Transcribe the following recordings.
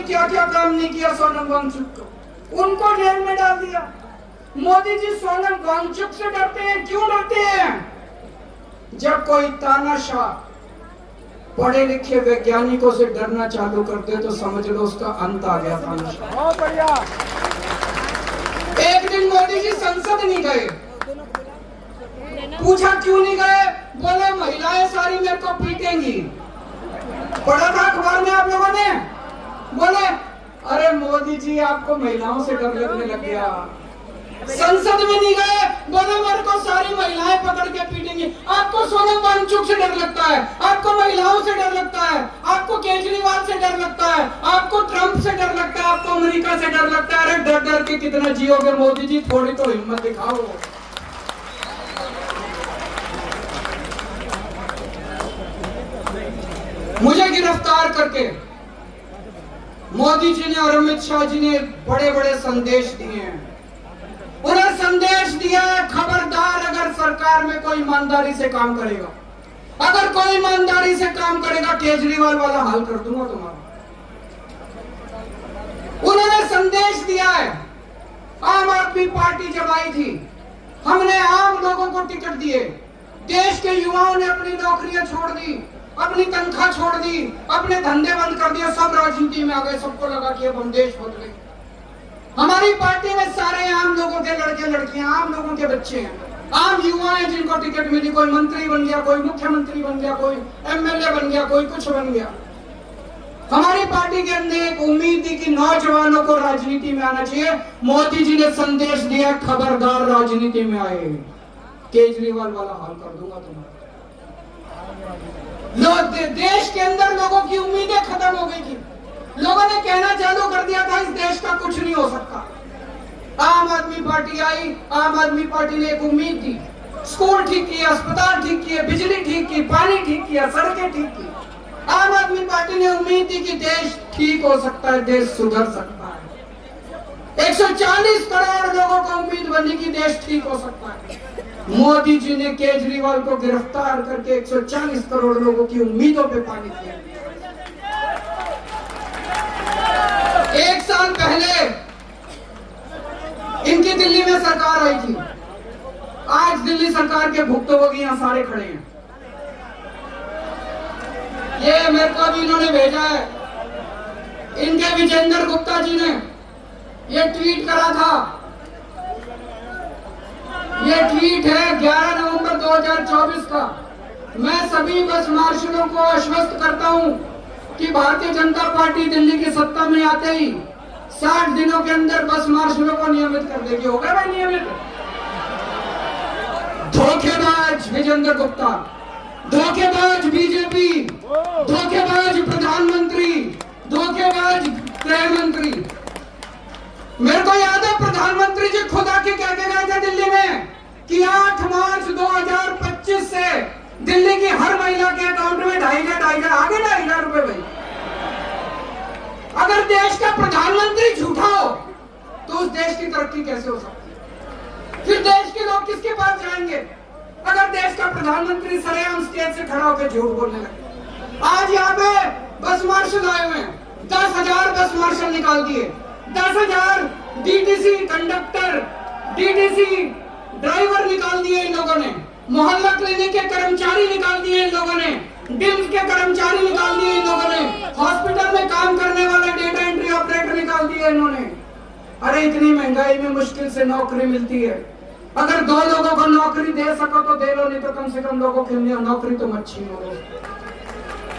क्या क्या काम नहीं किया सोनम वांगचुक को, उनको जेल में डाल दिया। मोदी जी सोनम वांगचुक से डरते हैं, क्यों डरते हैं? जब कोई तानाशाह पढ़े लिखे वैज्ञानिकों से डरना चालू कर दे तो समझ लो उसका अंत आ गया। तानाशाह बहुत बढ़िया। एक दिन मोदी जी संसद नहीं गए, पूछा क्यों नहीं गए? बोले महिलाएं सारी मेरे को पीटेंगी। पढ़ा था अखबार में आप लोगों ने? बोले अरे मोदी जी आपको महिलाओं से डर लगने लग गया। संसद में नहीं गए, बोले मेरे को सारी महिलाएं पकड़ के पीटेंगी। आपको सोनम वांगचुक से डर लगता है, आपको महिलाओं से डर लगता है, आपको केजरीवाल से डर लगता है, आपको ट्रंप से डर लगता है, आपको अमेरिका से डर लगता है। अरे डर डर के कितना जियोगे मोदी जी, थोड़ी तो हिम्मत दिखाओ। मुझे गिरफ्तार करके मोदी जी ने और अमित शाह जी ने बड़े बड़े संदेश दिए हैं। उन्हें संदेश दिया है, खबरदार अगर सरकार में कोई ईमानदारी से काम करेगा, अगर कोई ईमानदारी से काम करेगा केजरीवाल वाला हाल कर दूंगा तुम्हारा। उन्होंने संदेश दिया है। आम आदमी पार्टी जब आई थी, हमने आम लोगों को टिकट दिए। देश के युवाओं ने अपनी नौकरियां छोड़ दी, अपनी तनख्वाह छोड़ दी, अपने धंधे बंद कर दिए, सब राजनीति में आ गए। सबको लगा कि अब हम देश बदले। हमारी पार्टी में सारे आम लोगों के लड़के लड़कियां, आम लोगों के बच्चे हैं, आम युवा हैं जिनको टिकट मिली। कोई मंत्री बन गया, कोई मुख्यमंत्री बन गया, कोई एमएलए बन गया, कोई कुछ बन गया। हमारी पार्टी के अंदर एक उम्मीद थी कि नौजवानों को राजनीति में आना चाहिए। मोदी जी ने संदेश दिया, खबरदार राजनीति में आए, केजरीवाल वाला हाल कर दूंगा तुम्हारा। देश के अंदर लोगों की उम्मीदें खत्म हो गई थी। लोगों ने कहना चालू कर दिया था इस देश का कुछ नहीं हो सकता। आम आदमी पार्टी आई, आम आदमी पार्टी ने एक उम्मीद दी। स्कूल ठीक किए, अस्पताल ठीक किए, बिजली ठीक की, पानी ठीक किया, सड़कें ठीक की। आम आदमी पार्टी ने उम्मीद दी कि देश ठीक हो सकता है, देश सुधर सकता है। 140 करोड़ लोगों को उम्मीद बनी कि देश ठीक हो सकता है। मोदी जी ने केजरीवाल को गिरफ्तार करके 140 करोड़ लोगों की उम्मीदों पे पानी फिर दिया। एक साल पहले इनकी दिल्ली में सरकार आई थी। आज दिल्ली सरकार के भुक्तभोगी यहां सारे खड़े हैं। ये मेरे को भी इन्होंने भेजा है, इनके विजेंद्र गुप्ता जी ने ये ट्वीट करा था। ये ट्वीट है 11 नवंबर 2024 का। मैं सभी बस मार्शलों को आश्वस्त करता हूं कि भारतीय जनता पार्टी दिल्ली की सत्ता में आते ही 60 दिनों के अंदर बस मार्शलों को नियमित कर देगी। हो गया भाई नियमित? धोखेबाज विजेंद्र गुप्ता, धोखेबाज बीजेपी, धोखेबाज प्रधानमंत्री, धोखेबाज गृह मंत्री। मेरे को याद है प्रधानमंत्री जी खुद आके कह के गए थे दिल्ली में कि 8 मार्च 2025 से दिल्ली की हर महिला के अकाउंट में 2,500 आगे 2,500 रुपए भाई। अगर देश का प्रधानमंत्री झूठा हो तो उस देश की तरक्की कैसे हो सकती है? फिर देश के लोग किसके पास जाएंगे? अगर देश का प्रधानमंत्री सरेआम स्टेज से खड़ा होकर झूठ बोलने लगे। आज यहाँ पे बस मार्शल आए हुए हैं, 10,000 बस मार्शल निकाल दिए, 10,000 डीटीसी कंडक्टर, डीटीसी ड्राइवर निकाल दिए इन लोगों ने, मोहल्ला क्लिनिक के कर्मचारी निकाल दिए इन लोगों ने, डिम्स के कर्मचारी निकाल दिए इन लोगों ने, हॉस्पिटल में काम करने वाले डेटा एंट्री ऑपरेटर निकाल दिए इन्होंने। अरे इतनी महंगाई में मुश्किल से नौकरी मिलती है। अगर 2 लोगों को नौकरी दे सको तो दे लो, नहीं तो कम से कम लोगों की नौकरी तो मत छीनो।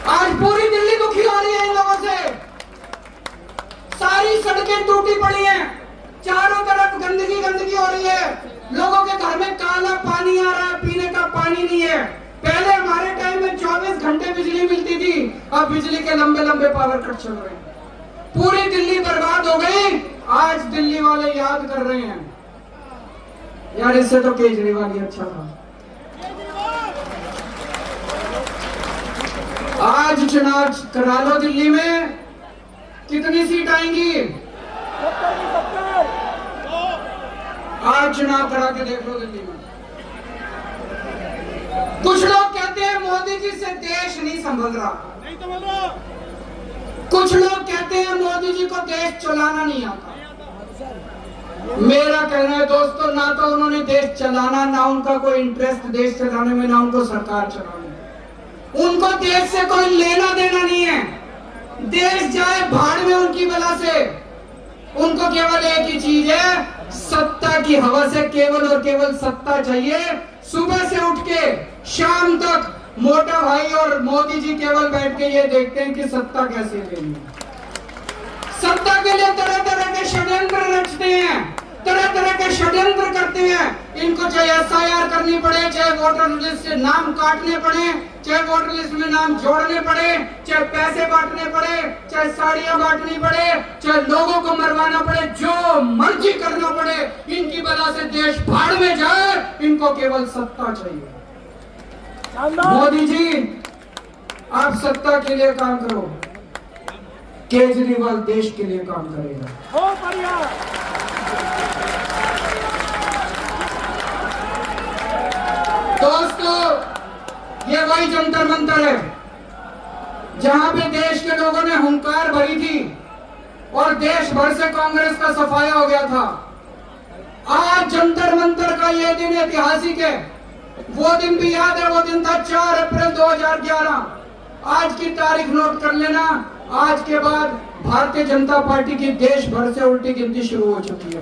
आज पूरी दिल्ली दुखी हो रही है इन लोगों से। सारी सड़कें टूटी पड़ी हैं, चारों तरफ गंदगी गंदगी हो रही है। लोगों के घर में काला पानी आ रहा है, पीने का पानी नहीं है। पहले हमारे टाइम में 24 घंटे बिजली मिलती थी, अब बिजली के लंबे लंबे पावर कट चल रहे हैं। पूरी दिल्ली बर्बाद हो गई। आज दिल्ली वाले याद कर रहे हैं यार इससे तो केजरीवाल ही अच्छा था। आज चुनाव करा लो दिल्ली में, कितनी सीट आएंगी? आज चुनाव करा के देख लो दिल्ली में। कुछ लोग कहते हैं मोदी जी से देश नहीं संभल रहा, कुछ लोग कहते हैं मोदी मोदी जी को देश चलाना नहीं आता। मेरा कहना है दोस्तों, ना तो उन्होंने देश चलाना, ना उनका कोई इंटरेस्ट देश चलाने में, ना उनको सरकार चलाने में। उनको देश से कोई लेना देना नहीं है। देश जाए भाड़ में उनकी बला से। उनको केवल एक ही चीज है, सत्ता की हवा से केवल और केवल सत्ता चाहिए। सुबह से उठ के शाम तक मोटा भाई और मोदी जी केवल बैठ के ये देखते हैं कि सत्ता कैसे लेनी है। सत्ता के लिए तरह तरह के षड्यंत्र रचते हैं, तरह तरह के षड्यंत्र करते हैं। इनको चाहे एसआईआर करनी पड़े, चाहे वोटर लिस्ट से नाम काटने पड़े, चाहे वोटर लिस्ट में नाम जोड़ने पड़े, चाहे पैसे बांटने पड़े, चाहे साड़ियां बांटनी पड़े, चाहे लोगों को मरवाना पड़े, जो मर्जी करना पड़े, इनकी वजह से देश भाड़ में जाए। इनको केवल सत्ता चाहिए। मोदी जी, आप सत्ता के लिए काम करो, केजरीवाल देश के लिए काम करेगा। दोस्तों, ये वही जंतर मंतर है जहां पे देश के लोगों ने हुंकार भरी थी और देश भर से कांग्रेस का सफाया हो गया था। आज जंतर मंतर का ये दिन ऐतिहासिक है। वो दिन भी याद है, वो दिन था 4 अप्रैल 2011। आज की तारीख नोट कर लेना। आज के बाद भारतीय जनता पार्टी की देश भर से उल्टी गिनती शुरू हो चुकी है।